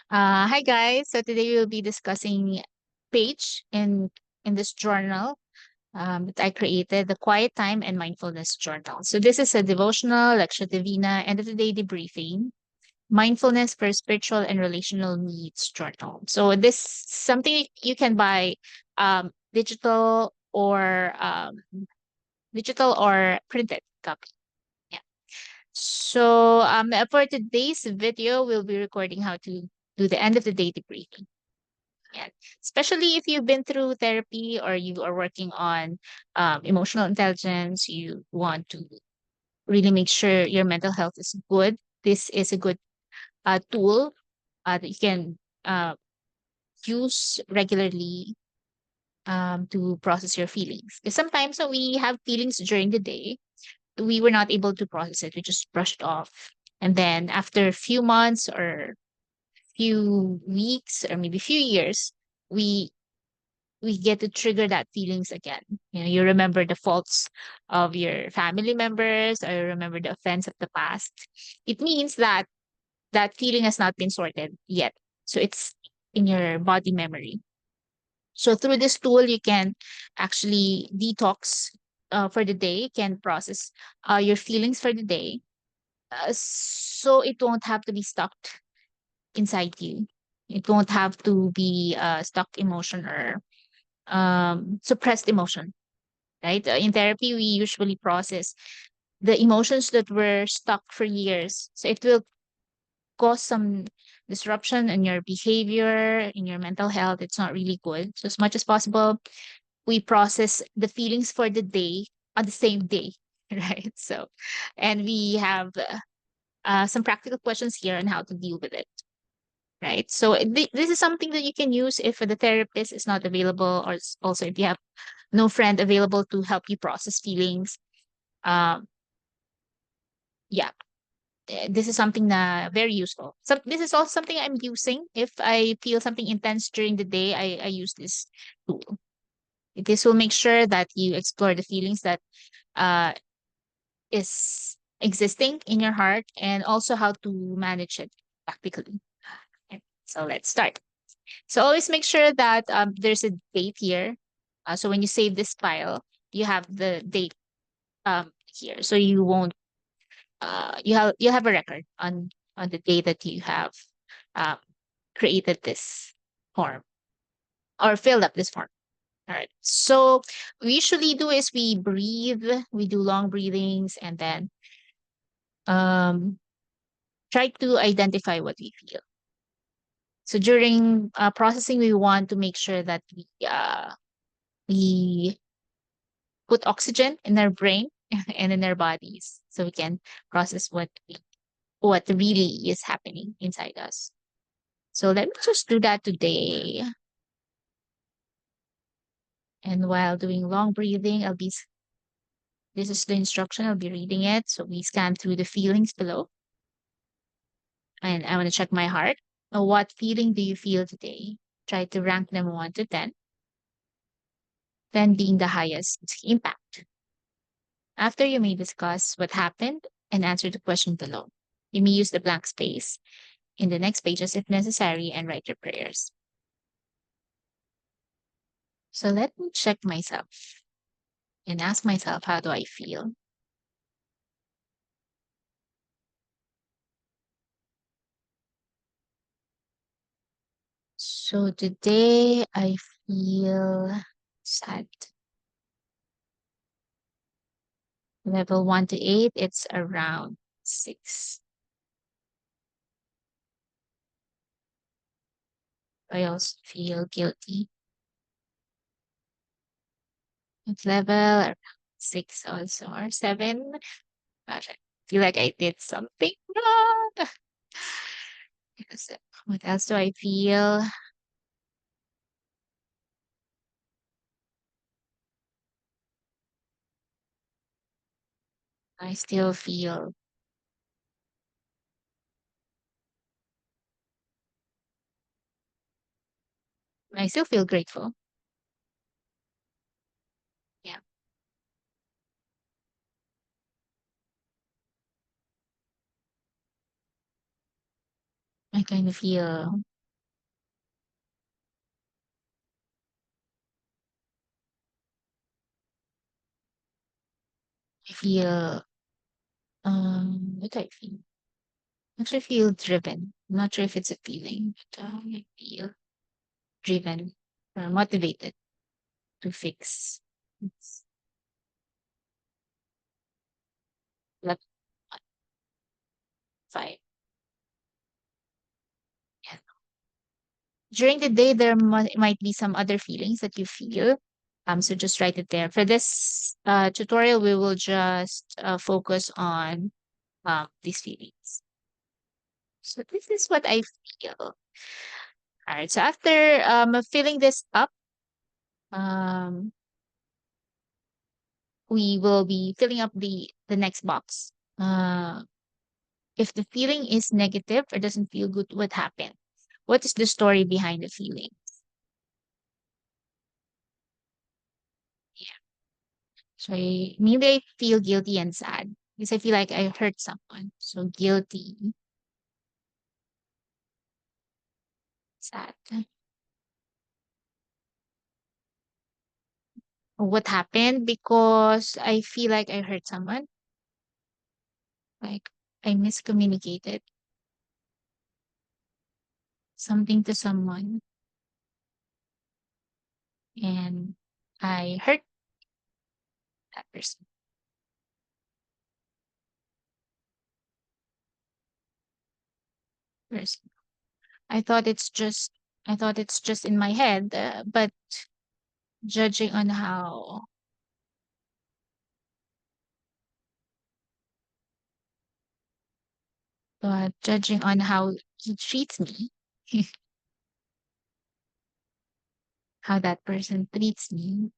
Hi guys. So today we'll be discussing page in this journal that I created, the Quiet Time and Mindfulness Journal. So this is a devotional, lecture divina, end of the day debriefing, mindfulness for spiritual and relational needs journal. So this something you can buy digital or printed copy. Yeah. So for today's video, we'll be recording how to do the end of the day debriefing. Yeah. Especially if you've been through therapy or you are working on emotional intelligence, you want to really make sure your mental health is good. This is a good tool that you can uh, use regularly to process your feelings. Because sometimes when we have feelings during the day, we were not able to process it. We just brushed off. And then after a few months or few weeks or maybe few years, we we get to trigger that feelings again. You remember the faults of your family members or remember the offense of the past. It means that that feeling has not been sorted yet. So it's in your body memory. So through this tool, you can actually detox for the day, can process your feelings for the day. So it won't have to be stuck inside you. It won't have to be stuck emotion or suppressed emotion, right? In therapy, we usually process the emotions that were stuck for years. So it will cause some disruption in your behavior, in your mental health. It's not really good. So as much as possible, we process the feelings for the day on the same day, right? So, and we have some practical questions here on how to deal with it. Right. So this is something that you can use if the therapist is not available, or also if you have no friend available to help you process feelings. Um, yeah, this is something very useful. So this is also something I'm using. If I feel something intense during the day, I use this tool. This will make sure that you explore the feelings that uh, is existing in your heart and also how to manage it practically. Okay, so let's start. So always make sure that there's a date here. So when you save this file, you have the date here, so you have a record on the day that you have um, created this form or filled up this form. All right. So we usually do is we breathe, we do long breathings, and then um, try to identify what we feel. So during processing, we want to make sure that we put oxygen in our brain and in our bodies, so we can process what really is happening inside us. So let me just do that today. And while doing long breathing, this is the instruction, I'll be reading it. So we scan through the feelings below. And I want to check my heart. What feeling do you feel today? Try to rank them 1 to 10, 10 being the highest impact. After, you may discuss what happened and answer the question below. You may use the blank space in the next pages if necessary and write your prayers. So let me check myself and ask myself, how do I feel? So today I feel sad. Level 1 to 8, it's around 6. I also feel guilty. It's level around 6 also, or 7. Gosh, I feel like I did something wrong. Because, what else do I feel? I still feel, I still feel grateful. Yeah, I kind of feel feel, what do I feel? Actually feel driven. I'm not sure if it's a feeling, but I feel driven or motivated to fix. It's level 5. Yeah. During the day, there might be some other feelings that you feel. So just write it there. For this tutorial, we will just focus on these feelings. So this is what I feel. All right. So after filling this up, um, we will be filling up the next box. If the feeling is negative or doesn't feel good, what happened? What is the story behind the feeling? Yeah. So maybe I feel guilty and sad because I feel like I hurt someone. So guilty, sad. What happened? Because I feel like I hurt someone. Like I miscommunicated something to someone and I hurt that person. I thought it's just in my head, but judging on how judging on how he treats me, how that person treats me,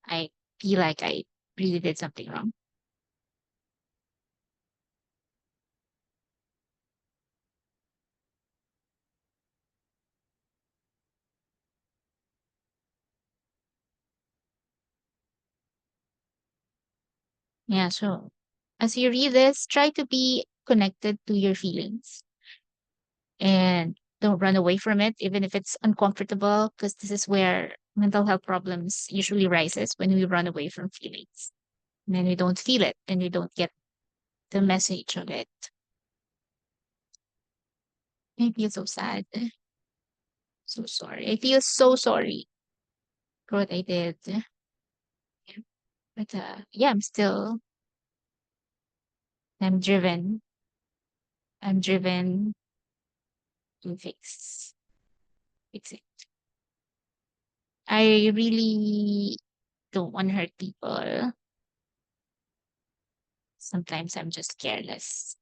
I feel like I really did something wrong. Yeah, so as you read this, try to be connected to your feelings and don't run away from it, even if it's uncomfortable, because this is where mental health problems usually rises when we run away from feelings. And then we don't feel it and we don't get the message of it. I feel so sad. So sorry. I feel so sorry for what I did. Yeah. But yeah, I'm driven. I'm driven to fix it. I really don't want to hurt people. Sometimes I'm just careless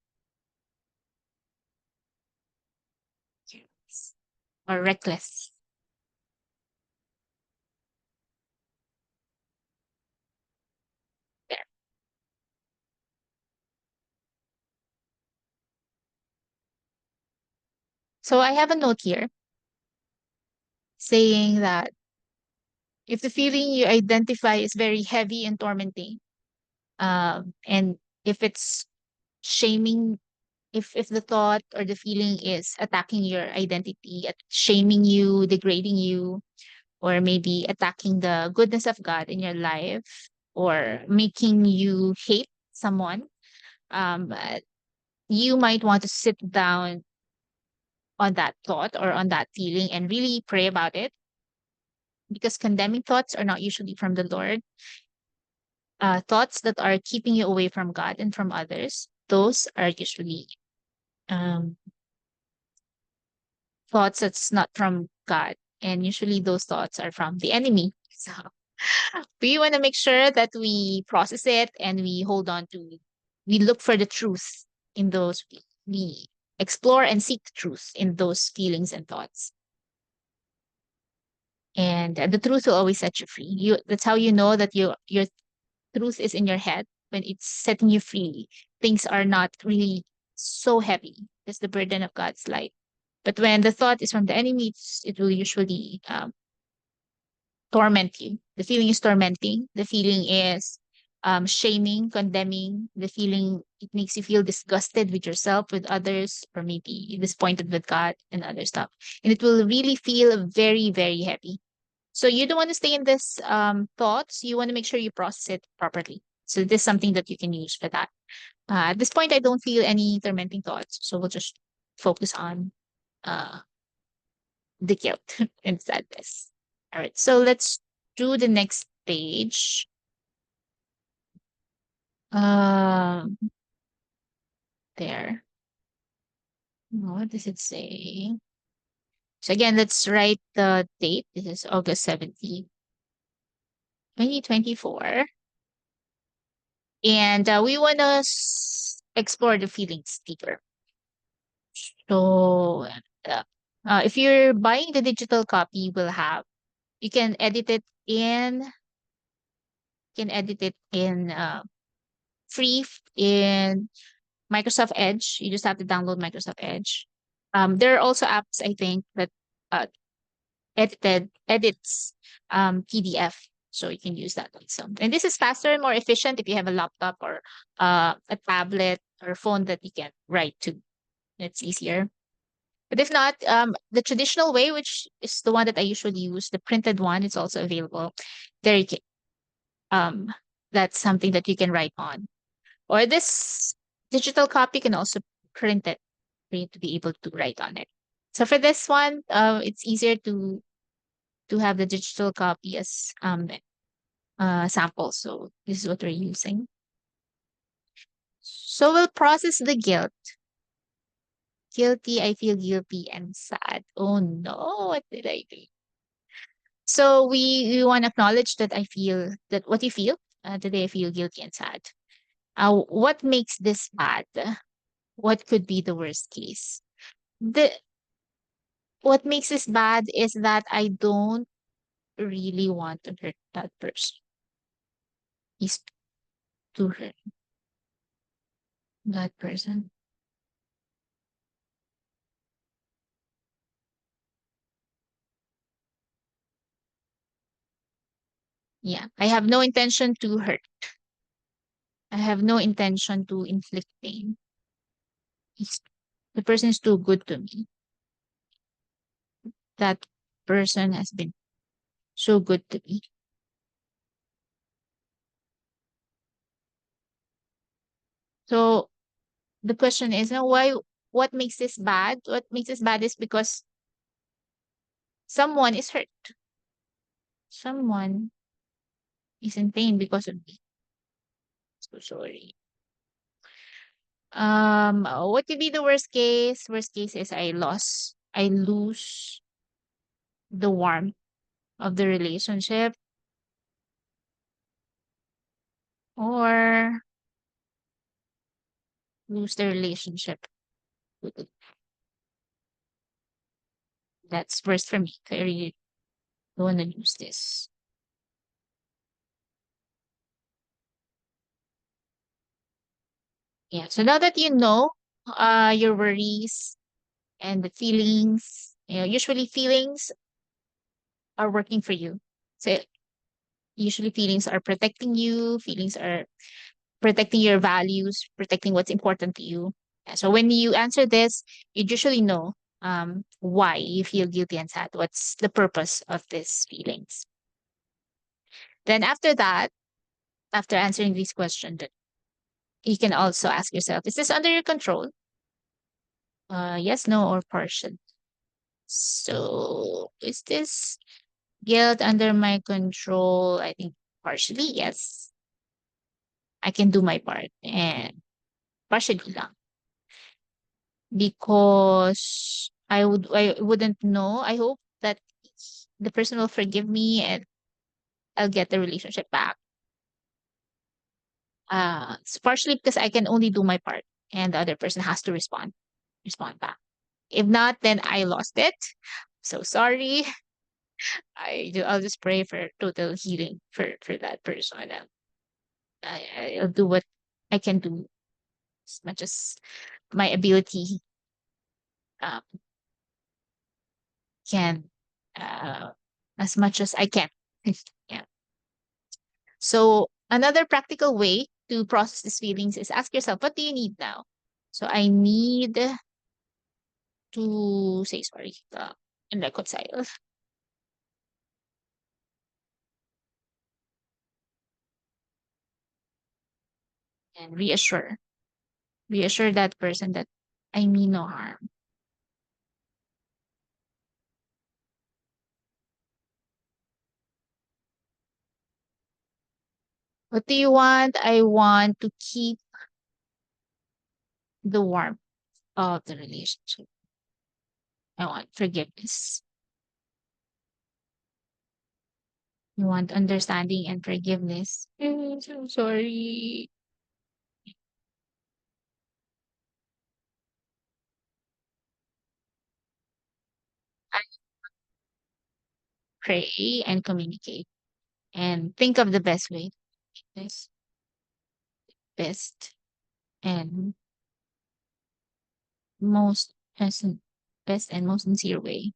or reckless. There. So I have a note here saying that if the feeling you identify is very heavy and tormenting, and if it's shaming, if the thought or the feeling is attacking your identity, shaming you, degrading you, or maybe attacking the goodness of God in your life, or making you hate someone, um, uh, you might want to sit down on that thought or on that feeling and really pray about it because condemning thoughts are not usually from the Lord. Thoughts that are keeping you away from God and from others, those are usually um, thoughts that's not from God. And usually those thoughts are from the enemy. So we want to make sure that we process it and we hold on to, we look for the truth in those, we explore and seek the truth in those feelings and thoughts. And the truth will always set you free. That's how you know that your truth is in your head when it's setting you free. Things are not really so heavy. It's the burden of God's light. But when the thought is from the enemy, it will usually torment you. The feeling is tormenting. The feeling is shaming, condemning. The feeling, it makes you feel disgusted with yourself, with others, or maybe disappointed with God and other stuff. And it will really feel very, very heavy. So you don't want to stay in this thoughts. You want to make sure you process it properly. So this is something that you can use for that. At this point, I don't feel any tormenting thoughts. So we'll just focus on uh, the guilt and sadness. All right. So let's do the next page. Um, there. What does it say? So again, let's write the date. This is August 17th, 2024. And we want to explore the feelings deeper. So uh, if you're buying the digital copy, you can edit it in, free in Microsoft Edge. You just have to download Microsoft Edge. There are also apps, I think, that uh, edits PDF. So you can use that also. And this is faster and more efficient if you have a laptop or a tablet or phone that you can write to. It's easier. But if not, the traditional way, which is the one that I usually use, the printed one, is also available. There you can, um, that's something that you can write on. Or this digital copy can also print it for you to be able to write on it. So for this one, it's easier to have the digital copy as sample. So this is what we're using. So we'll process the guilt. Guilty, I feel guilty and sad. Oh no, what did I do? So we want to acknowledge that I feel that what you feel, today I feel guilty and sad. What makes this bad? What could be the worst case? The What makes this bad is that I don't really want to hurt that person. Is to hurt that person. Yeah, I have no intention to hurt. I have no intention to inflict pain. He's, the person is too good to me. That person has been so good to me. So the question is now why what makes this bad? What makes this bad is because someone is hurt. Someone is in pain because of me. So sorry. What could be the worst case? Worst case is I lose the warmth of the relationship, or lose the relationship. That's worst for me. I really don't want to lose this. Yeah. So now that you know your worries and the feelings, usually feelings are working for you. So usually feelings are protecting you, feelings are protecting your values, protecting what's important to you. Yeah, so when you answer this, you usually know why you feel guilty and sad. What's the purpose of these feelings? Then after that, after answering these questions, you can also ask yourself, is this under your control? Yes, no, or partial. So is this guilt under my control? I think partially, yes. I can do my part and partially lang. Because I wouldn't know. I hope that the person will forgive me and I'll get the relationship back. It's partially because I can only do my part and the other person has to respond back. If not, then I lost it. So sorry. I'll just pray for total healing for that person. I'll do what I can do as much as my ability um, can, uh, as much as I can. Yeah. So another practical way to process these feelings is ask yourself, what do you need now? So I need to say sorry and reconcile. and reassure that person that I mean no harm. What do you want? I want to keep the warmth of the relationship. I want forgiveness. I want understanding and forgiveness. I'm so sorry. I pray and communicate and think of the best way, this best and most best and most sincere way.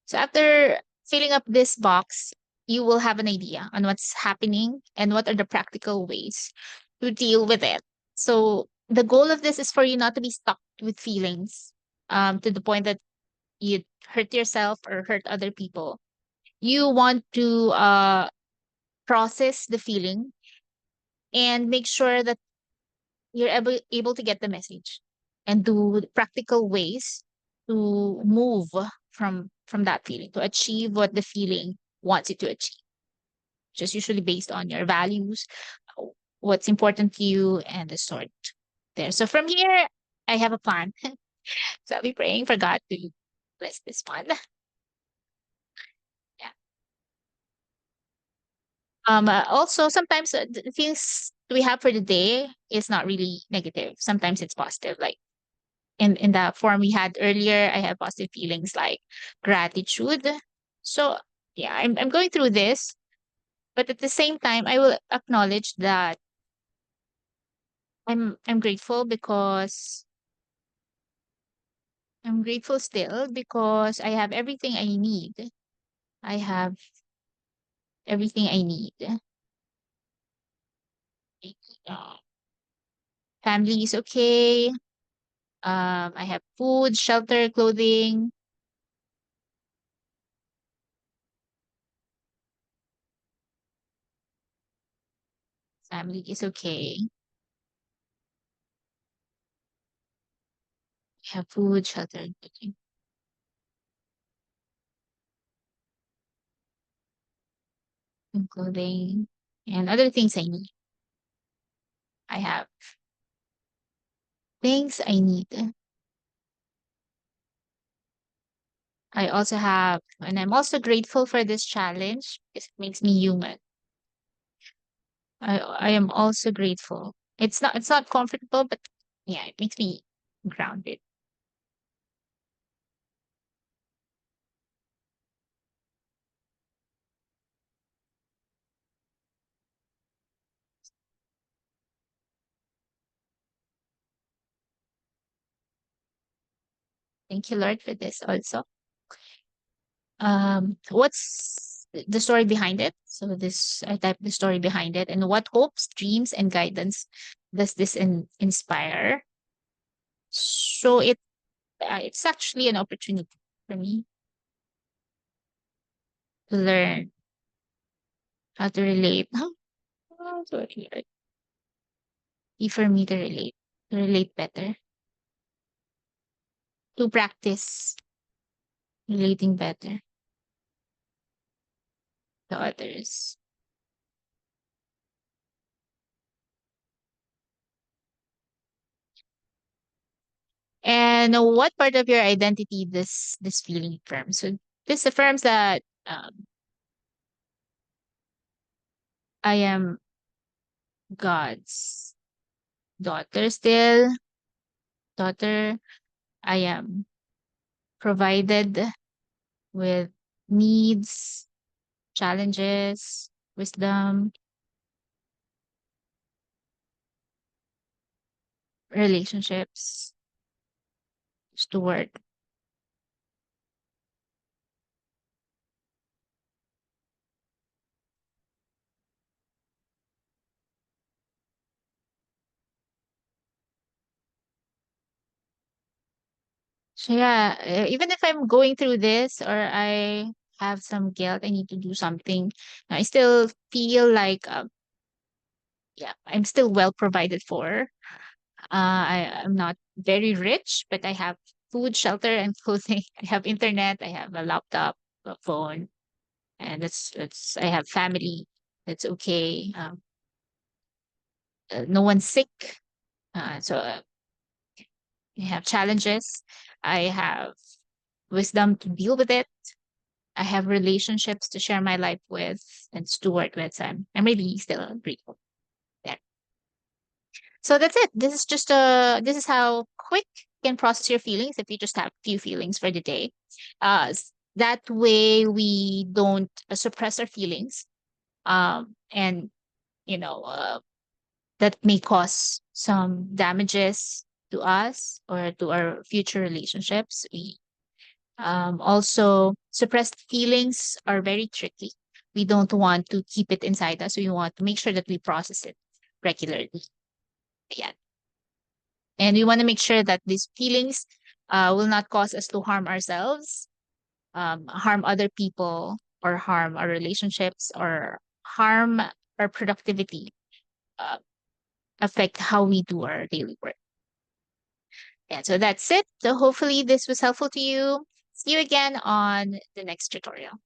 So after filling up this box, you will have an idea on what's happening and what are the practical ways to deal with it. So the goal of this is for you not to be stuck with feelings to the point that you hurt yourself or hurt other people. You want to process the feeling and make sure that you're able to get the message and do practical ways to move from that feeling to achieve what the feeling wants you to achieve, just usually based on your values, what's important to you, and the sort there. So from here, I have a plan. So I'll be praying for God to bless this one. Yeah. Also, sometimes the things we have for the day is not really negative. Sometimes it's positive. Like in the form we had earlier, I have positive feelings like gratitude. So yeah, I'm going through this, but at the same time, I will acknowledge that I'm grateful because I'm grateful still because I have everything I need. I have everything I need. Uh, Family is okay. I have food, shelter, clothing. Family is okay. I have food, shelter, and clothing, and other things I need. I have things I need. I also have, and I'm also grateful for this challenge because it makes me human. I am also grateful. It's not comfortable, but yeah, it makes me grounded. Thank you, Lord, for this also. What's the story behind it? So this I type the story behind it, and what hopes, dreams, and guidance does this inspire? So it's actually an opportunity for me to learn how to relate. Sorry, for me to relate better, to practice relating better to others. And what part of your identity this feeling affirms? So this affirms that I am God's daughter still, daughter. I am provided with needs, challenges, wisdom, relationships, steward. So yeah, even if I'm going through this or I have some guilt, I need to do something. I still feel like, yeah, I'm still well provided for. I'm not very rich, but I have food, shelter, and clothing. I have internet. I have a laptop, a phone, and it's. I have family. It's okay. No one's sick. So I have challenges. I have wisdom to deal with it. I have relationships to share my life with and steward with. So I'm really still grateful there. So that's it. This is how quick you can process your feelings if you just have few feelings for the day. That way we don't suppress our feelings. And you know, that may cause some damages to us or to our future relationships. We also, suppressed feelings are very tricky. We don't want to keep it inside us. We want to make sure that we process it regularly. Yeah. And we want to make sure that these feelings will not cause us to harm ourselves, harm other people, or harm our relationships, or harm our productivity, uh, affect how we do our daily work. And so that's it. So hopefully this was helpful to you. See you again on the next tutorial.